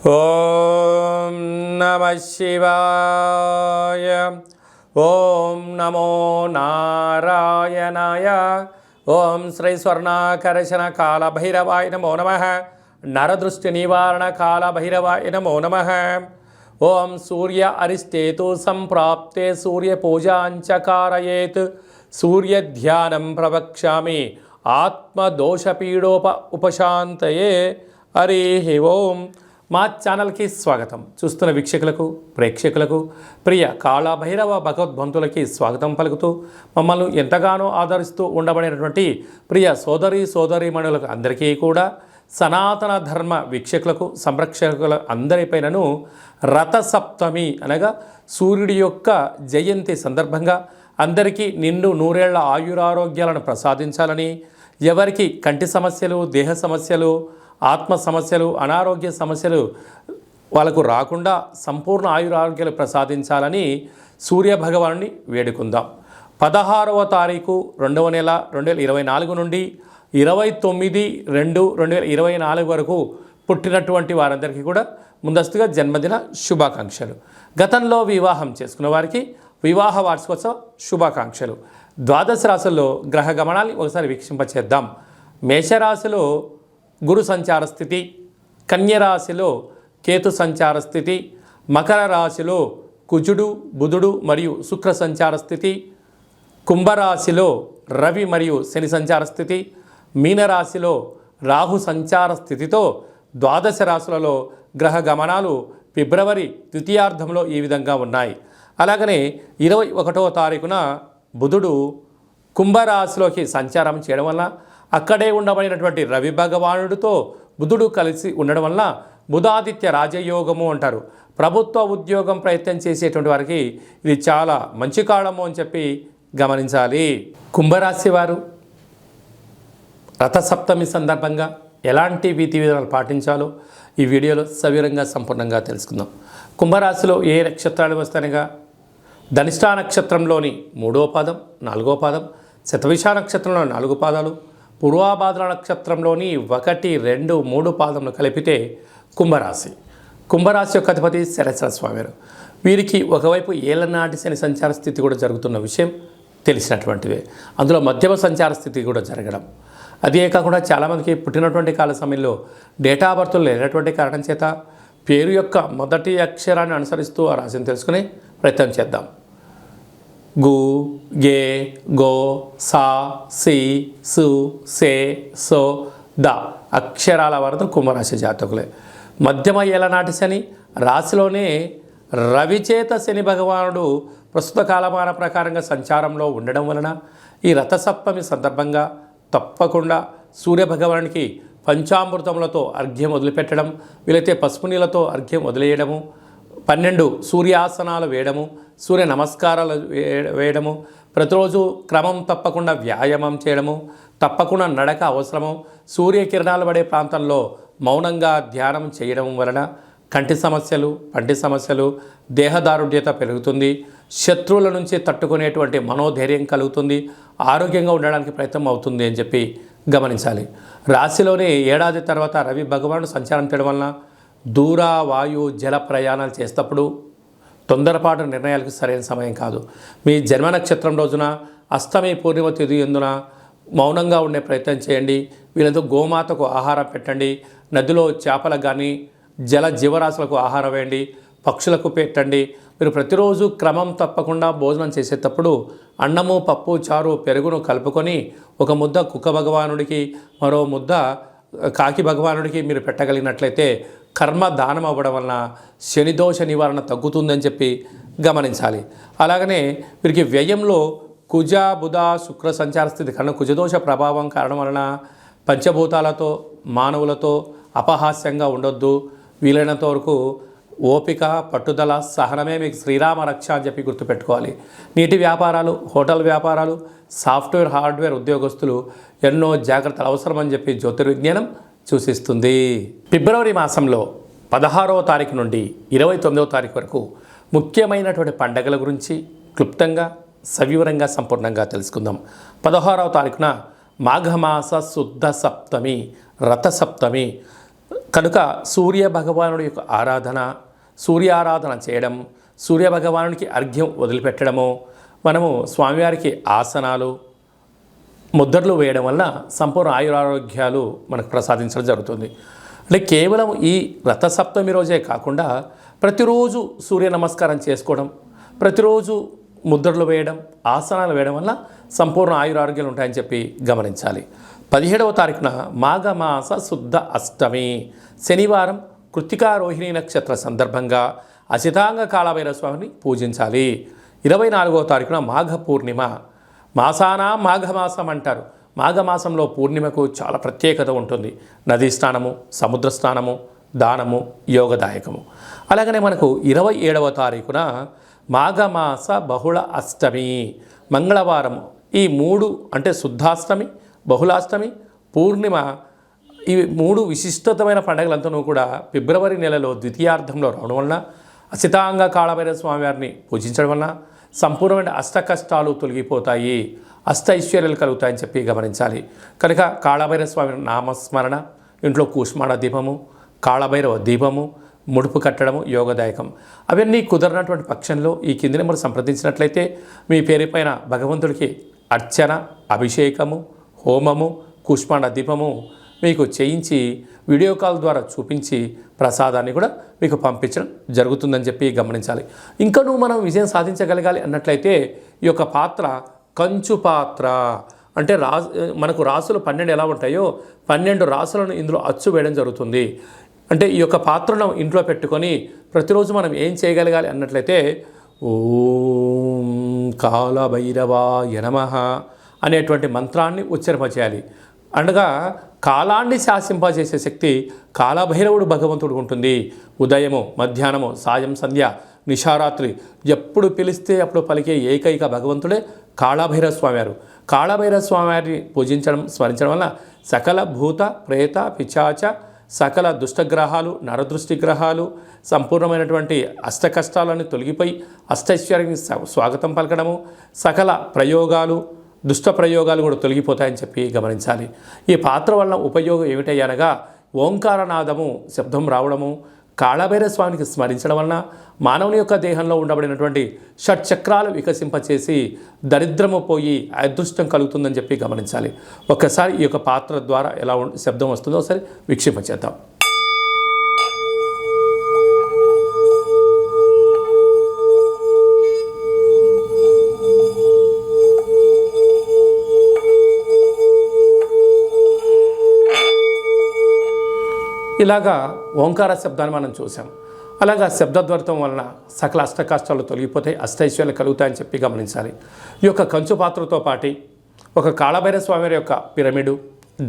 ఓం నమః శివాయ. ఓం నమో నారాయణాయ. ఓం శ్రీ స్వర్ణాకర్షణ కాళభైరవాయ నమో నమః. నరదృష్టి నివారణ కాళభైరవాయ నమో నమః. ఓం సూర్య అరిష్టేతు సంప్రాప్తే సూర్య పూజాంచకారయేత్ సూర్యధ్యానం ప్రవక్ష్యామి ఉపశాంతయే. హరి ఓం. మా ఛానల్కి స్వాగతం. చూస్తున్న వీక్షకులకు, ప్రేక్షకులకు, ప్రియ కాళభైరవ భగవద్బంతులకి స్వాగతం పలుకుతూ మమ్మల్ని ఎంతగానో ఆదరిస్తూ ఉండబడినటువంటి ప్రియ సోదరీమణులకు అందరికీ కూడా, సనాతన ధర్మ వీక్షకులకు, సంరక్షకుల అందరిపైనను రథసప్తమి అనగా సూర్యుడి యొక్క జయంతి సందర్భంగా అందరికీ నిండు నూరేళ్ల ఆయురారోగ్యాలను ప్రసాదించాలని, ఎవరికి కంటి సమస్యలు, దేహ సమస్యలు, ఆత్మ సమస్యలు, అనారోగ్య సమస్యలు వాళ్ళకు రాకుండా సంపూర్ణ ఆయురారోగ్యాలు ప్రసాదించాలని సూర్యభగవానుని వేడుకుందాం. 16వ తారీఖు 2వ నెల 2024 నుండి 29/2/2024 వరకు పుట్టినటువంటి వారందరికీ కూడా ముందస్తుగా జన్మదిన శుభాకాంక్షలు. గతంలో వివాహం చేసుకున్న వారికి వివాహ వార్షికోత్సవ శుభాకాంక్షలు. ద్వాదశ రాశుల్లో గ్రహ గమనాన్ని ఒకసారి వీక్షింపచేద్దాం. మేషరాశిలో గురు సంచార స్థితి, కన్యరాశిలో కేతు సంచార స్థితి, మకర రాశిలో కుజుడు, బుధుడు మరియు శుక్ర సంచార స్థితి, కుంభరాశిలో రవి మరియు శని సంచార స్థితి, మీనరాశిలో రాహు సంచార స్థితితో ద్వాదశ రాశులలో గ్రహ గమనాలు ఫిబ్రవరి ద్వితీయార్థంలో ఈ విధంగా ఉన్నాయి. అలాగనే 21వ తారీఖున బుధుడు కుంభరాశిలోకి సంచారం చేయడం వల్ల అక్కడే ఉండబడినటువంటి రవి భగవానుడితో బుధుడు కలిసి ఉండడం వల్ల బుధాదిత్య రాజయోగము అంటారు. ప్రభుత్వ ఉద్యోగం ప్రయత్నం చేసేటువంటి వారికి ఇది చాలా మంచి కాలము అని చెప్పి గమనించాలి. కుంభరాశి వారు రథసప్తమి సందర్భంగా ఎలాంటి విధి విధానాలు పాటించాలో ఈ వీడియోలో సవివరంగా సంపూర్ణంగా తెలుసుకుందాం. కుంభరాశిలో ఏ నక్షత్రాలు వస్తాయనగా ధనిష్ఠా నక్షత్రంలోని 3వ పాదం, 4వ పాదం, శతభిష నక్షత్రంలో 4 పాదాలు, పూర్వాభాద్ర నక్షత్రంలోని 1, 2, 3 పాదములు కలిపితే కుంభరాశి. కుంభరాశి యొక్క అధిపతి శనేశ్వర స్వామి వారు. వీరికి ఒకవైపు ఏళ్ళనాటి శని సంచార స్థితి కూడా జరుగుతున్న విషయం తెలిసినటువంటివే. అందులో మధ్యమ సంచార స్థితి కూడా జరగడం, అదే కాకుండా చాలామందికి పుట్టినటువంటి కాల సమయంలో డేటా ఆఫ్ బర్త్లు లేనటువంటి కారణం చేత పేరు యొక్క మొదటి అక్షరాన్ని అనుసరిస్తూ ఆ రాశిని తెలుసుకునే ప్రయత్నం చేద్దాం. గు, గే, గో, సా, సి, సు, సే, సో, ద అక్షరాల వరకు కుంభరాశి జాతకులే. మధ్యమ ఏళ్ళనాటి శని రాశిలోనే రవిచేత శని భగవానుడు ప్రస్తుత కాలమాన ప్రకారంగా సంచారంలో ఉండడం వలన ఈ రథసప్తమి సందర్భంగా తప్పకుండా సూర్యభగవానునికి పంచామృతములతో అర్ఘ్యం వదిలిపెట్టడం, వీలైతే పసుపు నీళ్ళతో అర్ఘ్యం వదిలేయడము, 12 సూర్యాసనాలు వేయడము, సూర్య నమస్కారాలు వేయడము, ప్రతిరోజు క్రమం తప్పకుండా వ్యాయామం చేయడము, తప్పకుండా నడక అవసరము, సూర్యకిరణాలు పడే ప్రాంతంలో మౌనంగా ధ్యానం చేయడం వలన కంటి సమస్యలు, పంటి సమస్యలు, దేహదారుఢ్యత పెరుగుతుంది, శత్రువుల నుంచి తట్టుకునేటువంటి మనోధైర్యం కలుగుతుంది, ఆరోగ్యంగా ఉండడానికి ప్రయత్నం అవుతుంది అని చెప్పి గమనించాలి. రాశిలోనే ఏడాది తర్వాత రవి భగవానుడు సంచారం చేయడం వలన దూర, వాయు, జల ప్రయాణాలు చేసేటప్పుడు తొందరపాటు నిర్ణయాలకు సరైన సమయం కాదు. మీ జన్మ నక్షత్రం రోజున అష్టమి పూర్ణిమ తిథి ఎందున మౌనంగా ఉండే ప్రయత్నం చేయండి. వీళ్ళతో గోమాతకు ఆహారం పెట్టండి, నదిలో చేపలకు కానీ జల జీవరాశులకు ఆహారం వేయండి, పక్షులకు పెట్టండి. మీరు ప్రతిరోజు క్రమం తప్పకుండా భోజనం చేసేటప్పుడు అన్నము, పప్పు, చారు, పెరుగును కలుపుకొని ఒక ముద్ద కుక్క భగవానుడికి, మరో ముద్ద కాకి భగవానుడికి మీరు పెట్టగలిగినట్లయితే కర్మ దానం అవ్వడం వలన శనిదోష నివారణ తగ్గుతుందని చెప్పి గమనించాలి. అలాగనే వీరికి వ్యయంలో కుజ, బుధ, శుక్ర సంచార స్థితి కన్నా కుజదోష ప్రభావం కారణం వలన పంచభూతాలతో, మానవులతో అపహాస్యంగా ఉండొద్దు. వీలైనంత వరకు ఓపిక, పట్టుదల, సహనమే మీకు శ్రీరామ రక్ష అని చెప్పి గుర్తుపెట్టుకోవాలి. నీటి వ్యాపారాలు, హోటల్ వ్యాపారాలు, సాఫ్ట్వేర్, హార్డ్వేర్ ఉద్యోగస్తులు ఎన్నో జాగ్రత్తలు అవసరమని చెప్పి జ్యోతిర్విజ్ఞానం సూచిస్తుంది. ఫిబ్రవరి మాసంలో 16వ తారీఖు నుండి 29వ తారీఖు వరకు ముఖ్యమైనటువంటి పండగల గురించి క్లుప్తంగా, సవివరంగా, సంపూర్ణంగా తెలుసుకుందాం. 16వ తారీఖున మాఘమాస శుద్ధ సప్తమి, రథసప్తమి. కనుక సూర్య భగవానుడి యొక్క ఆరాధన, సూర్యారాధన చేయడం, సూర్య భగవానుడికి అర్ఘ్యం వదిలిపెట్టడము, మనము స్వామివారికి ఆసనాలు, ముద్రలు వేయడం వల్ల సంపూర్ణ ఆయురారోగ్యాలు మనకు ప్రసాదించడం జరుగుతుంది. అంటే కేవలం ఈ రథసప్తమి రోజే కాకుండా ప్రతిరోజు సూర్య నమస్కారం చేసుకోవడం, ప్రతిరోజు ముద్రలు వేయడం, ఆసనాలు వేయడం వల్ల సంపూర్ణ ఆయురారోగ్యాలు ఉంటాయని చెప్పి గమనించాలి. 17వ తారీఖున మాఘమాస శుద్ధ అష్టమి శనివారం కృత్తికా రోహిణి నక్షత్ర సందర్భంగా అసితాంగ కాళభైరవ స్వామిని పూజించాలి. 24వ తారీఖున మాఘ పూర్ణిమ. మాసానా మాఘమాసం అంటారు. మాఘమాసంలో పూర్ణిమకు చాలా ప్రత్యేకత ఉంటుంది. నదీ స్నానము, సముద్ర స్నానము, దానము యోగదాయకము. అలాగనే మనకు 27వ తారీఖున మాఘమాస బహుళ అష్టమి మంగళవారం. ఈ 3 అంటే శుద్ధాష్టమి, బహుళాష్టమి, పూర్ణిమ, ఇవి 3 విశిష్టమైన పండుగలంతా కూడా ఫిబ్రవరి నెలలో ద్వితీయార్థంలో రావడం వలన అసితాంగ కాళభైరవ స్వామివారిని పూజించడం వలన సంపూర్ణమైన అష్ట కష్టాలు తొలగిపోతాయి, అష్ట ఐశ్వర్యాలు కలుగుతాయని చెప్పి గమనించాలి. కనుక కాళభైరవ స్వామి నామస్మరణ, ఇంట్లో కూష్మాణ దీపము, కాళభైరవ దీపము, ముడుపు కట్టడము యోగదాయకం. అవన్నీ కుదరనటువంటి పక్షంలో ఈ కింది నెంబర్ సంప్రదించినట్లయితే మీ పేరుపైన భగవంతుడికి అర్చన, అభిషేకము, హోమము, కూష్మాండ దీపము మీకు చేయించి వీడియో కాల్ ద్వారా చూపించి ప్రసాదాన్ని కూడా మీకు పంపించడం జరుగుతుందని చెప్పి గమనించాలి. ఇంకనూ మనం విజయం సాధించగలగాలి అన్నట్లయితే ఈ యొక్క పాత్ర కంచు పాత్ర అంటే మనకు రాసులు 12 ఎలా ఉంటాయో 12 రాసులను ఇందులో అచ్చు వేయడం జరుగుతుంది. అంటే ఈ యొక్క పాత్రను ఇంట్లో పెట్టుకొని ప్రతిరోజు మనం ఏం చేయగలగాలి అన్నట్లయితే ఓం కాళభైరవాయ నమః అనేటువంటి మంత్రాన్ని ఉచ్చరింపచేయాలి. అనగా కాలాన్ని శాసింపజేసే శక్తి కాళభైరవుడు భగవంతుడు ఉంటుంది. ఉదయము, మధ్యాహ్నము, సాయం, సంధ్య, నిశారాత్రి ఎప్పుడు పిలిస్తే అప్పుడు పలికే ఏకైక భగవంతుడే కాళభైరవ స్వామివారు. కాళభైరవ స్వామివారిని పూజించడం, స్మరించడం వల్ల సకల భూత, ప్రేత, పిశాచ, సకల దుష్టగ్రహాలు, నరదృష్టి గ్రహాలు, సంపూర్ణమైనటువంటి అష్ట కష్టాలను తొలగిపోయి అష్టైశ్వర్యానికి స్వాగతం పలకడము, సకల ప్రయోగాలు, దుష్ట ప్రయోగాలు కూడా తొలగిపోతాయని చెప్పి గమనించాలి. ఈ పాత్ర వలన ఉపయోగం ఏమిటయ్యనగా ఓంకారనాదము శబ్దం రావడము, కాళభైరవ స్వామికి స్మరించడం వలన మానవుని యొక్క దేహంలో ఉండబడినటువంటి షట్చక్రాలు వికసింపచేసి దరిద్రము పోయి అదృష్టం కలుగుతుందని చెప్పి గమనించాలి. ఒక్కసారి ఈ యొక్క పాత్ర ద్వారా ఎలా శబ్దం వస్తుందో ఒకసారి వీక్షింపచేద్దాం. ఇలాగా ఓంకార శబ్దాన్ని మనం చూసాం. అలాగా శబ్దద్వర్థం వలన సకల అష్ట కష్టాలు తొలగిపోతాయి, అష్టైశ్వర్యాలు కలుగుతాయని చెప్పి గమనించాలి. ఈ యొక్క కంచు పాత్రతో పాటు ఒక కాళభైరవ స్వామి యొక్క పిరమిడు,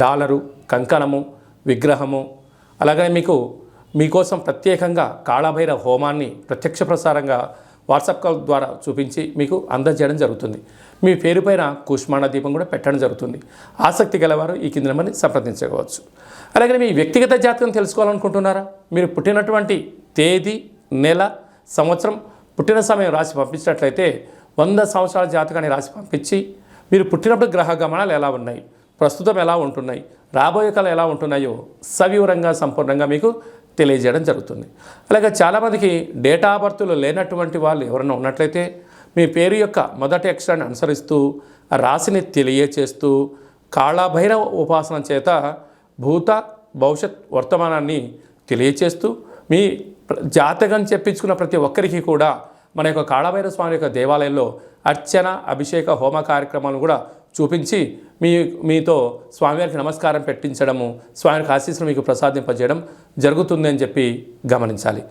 డాలరు, కంకణము, విగ్రహము, అలాగనే మీకోసం ప్రత్యేకంగా కాళభైరవ హోమాన్ని ప్రత్యక్ష ప్రసారంగా వాట్సాప్ కాల్ ద్వారా చూపించి మీకు అందజేయడం జరుగుతుంది. మీ పేరుపైన కూష్మాండ దీపం కూడా పెట్టడం జరుగుతుంది. ఆసక్తి గలవారు ఈ కింద నెంబర్ని సంప్రదించవచ్చు. అలాగే మీ వ్యక్తిగత జాతకం తెలుసుకోవాలనుకుంటున్నారా? మీరు పుట్టినటువంటి తేదీ, నెల, సంవత్సరం, పుట్టిన సమయం రాసి పంపించినట్లయితే 100 సంవత్సరాల జాతకాన్ని రాసి పంపించి మీరు పుట్టినప్పుడు గ్రహ గమనాలు ఎలా ఉన్నాయి, ప్రస్తుతం ఎలా ఉంటున్నాయి, రాబోయే కాలం ఎలా ఉంటున్నాయో సవివరంగా సంపూర్ణంగా మీకు తెలియజేయడం జరుగుతుంది. అలాగే చాలామందికి డేటా ఆఫ్ బర్త్లు లేనటువంటి వాళ్ళు ఎవరైనా ఉన్నట్లయితే మీ పేరు యొక్క మొదటి అక్షరాన్ని అనుసరిస్తూ ఆ రాశిని తెలియచేస్తూ కాళభైరవ ఉపాసన చేత భూత, భవిష్యత్, వర్తమానాన్ని తెలియచేస్తూ మీ జాతకం చెప్పించుకున్న ప్రతి ఒక్కరికి కూడా మన యొక్క కాళభైరవ స్వామి యొక్క దేవాలయంలో అర్చన, అభిషేక, హోమ కార్యక్రమాలను కూడా చూపించి మీతో స్వామివారికి నమస్కారం పెట్టించడము, స్వామివారికి ఆశీస్సులు మీకు ప్రసాదింపజేయడం జరుగుతుంది అని చెప్పి గమనించాలి.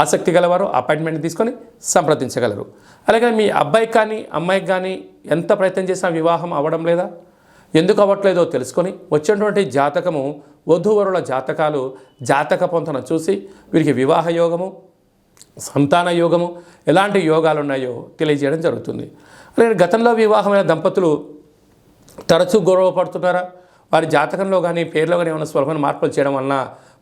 ఆసక్తి గలవారు అపాయింట్మెంట్ తీసుకొని సంప్రదించగలరు. అలాగే మీ అబ్బాయికి కానీ అమ్మాయికి కానీ ఎంత ప్రయత్నం చేసినా వివాహం అవ్వడం లేదా, ఎందుకు అవ్వట్లేదో తెలుసుకొని వచ్చినటువంటి జాతకము, వధూవరుల జాతకాలు, జాతక పొంతన చూసి వీరికి వివాహ యోగము, సంతాన యోగము, ఎలాంటి యోగాలు ఉన్నాయో తెలియజేయడం జరుగుతుంది. అలాగే గతంలో వివాహమైన దంపతులు తరచూ గొడవ పడుతున్నారా? వారి జాతకంలో కానీ పేర్లో కానీ ఏమైనా స్వల్పమైన మార్పులు చేయడం వలన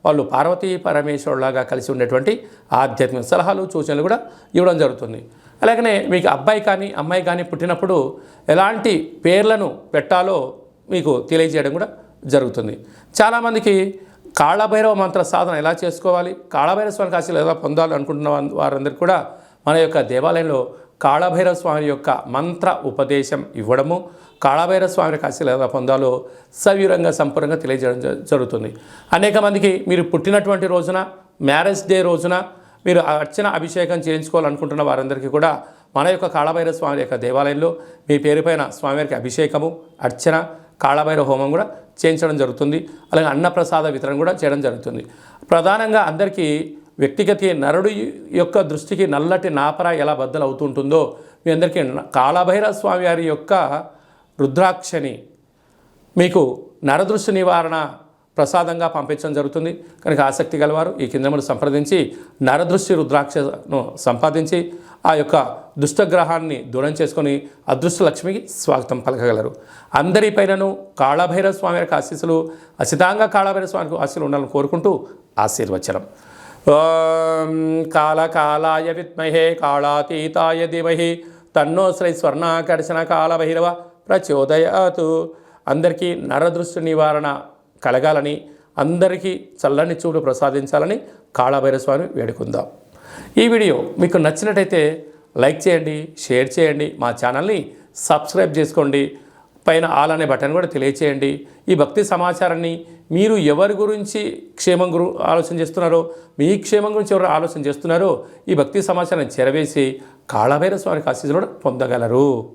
వాళ్ళు పార్వతీ పరమేశ్వరులాగా కలిసి ఉండేటువంటి ఆధ్యాత్మిక సలహాలు, సూచనలు కూడా ఇవ్వడం జరుగుతుంది. అలాగనే మీకు అబ్బాయి కానీ అమ్మాయి కానీ పుట్టినప్పుడు ఎలాంటి పేర్లను పెట్టాలో మీకు తెలియజేయడం కూడా జరుగుతుంది. చాలామందికి కాళభైరవ మంత్ర సాధన ఎలా చేసుకోవాలి, కాళభైరవ స్వామికి ఆశీస్సులు ఎలా పొందాలి అనుకుంటున్న వారందరికీ కూడా మన యొక్క దేవాలయంలో కాళభైరవ స్వామి యొక్క మంత్ర ఉపదేశం ఇవ్వడము, కాళభైరవ స్వామి యొక్క ఆశీస్సులు ఎలా పొందాలో సవివరంగా సంపూర్ణంగా తెలియజేయడం జరుగుతుంది. అనేక మందికి మీరు పుట్టినటువంటి రోజున, మ్యారేజ్ డే రోజున మీరు అర్చన అభిషేకం చేయించుకోవాలనుకుంటున్న వారందరికీ కూడా మన యొక్క కాళభైరవ స్వామి యొక్క దేవాలయంలో మీ పేరుపైన స్వామివారికి అభిషేకము, అర్చన, కాళభైరవ హోమం కూడా చేయించడం జరుగుతుంది. అలాగే అన్నప్రసాద వితరణ కూడా చేయడం జరుగుతుంది. ప్రధానంగా అందరికీ వ్యక్తిగత నరుడు యొక్క దృష్టికి నల్లటి నాపర ఎలా బద్దలు అవుతుంటుందో మీ అందరికీ కాళభైరవ స్వామి వారి యొక్క రుద్రాక్షని మీకు నరదృష్టి నివారణ ప్రసాదంగా పంపించడం జరుగుతుంది. కనుక ఆసక్తి గలవారు ఈ కిందమును సంప్రదించి నరదృష్టి రుద్రాక్షను సంపాదించి ఆ యొక్క దుష్టగ్రహాన్ని దూరం చేసుకొని అదృష్ట లక్ష్మికి స్వాగతం పలకగలరు. అందరిపైనను కాళభైరవ స్వామి యొక్క ఆశీస్సులు, అసితంగా కాళభైరవ స్వామికి ఆశీస్సులు ఉండాలని కోరుకుంటూ ఆశీర్వచనం. ఓం కాళకాలాయ విద్మహే కాళాతీతాయ ధీమహి తన్నో శ్రీ స్వర్ణాకర్షణ కాళభైరవ ప్రచోదయాతు. అందరికీ నరదృష్టి నివారణ కలగాలని, అందరికీ చల్లని చూడు ప్రసాదించాలని కాళభైరవ స్వామి వేడుకుందాం. ఈ వీడియో మీకు నచ్చినట్టయితే లైక్ చేయండి, షేర్ చేయండి, మా ఛానల్ని సబ్స్క్రైబ్ చేసుకోండి, పైన ఆల్ అనే బటన్ కూడా తెలియచేయండి. ఈ భక్తి సమాచారాన్ని మీరు ఎవరి గురించి ఆలోచన చేస్తున్నారో, మీ క్షేమం గురించి ఎవరు ఆలోచన చేస్తున్నారో ఈ భక్తి సమాచారాన్ని చేరవేసి కాళభైరవ స్వామికి ఆశీస్సులు పొందగలరు.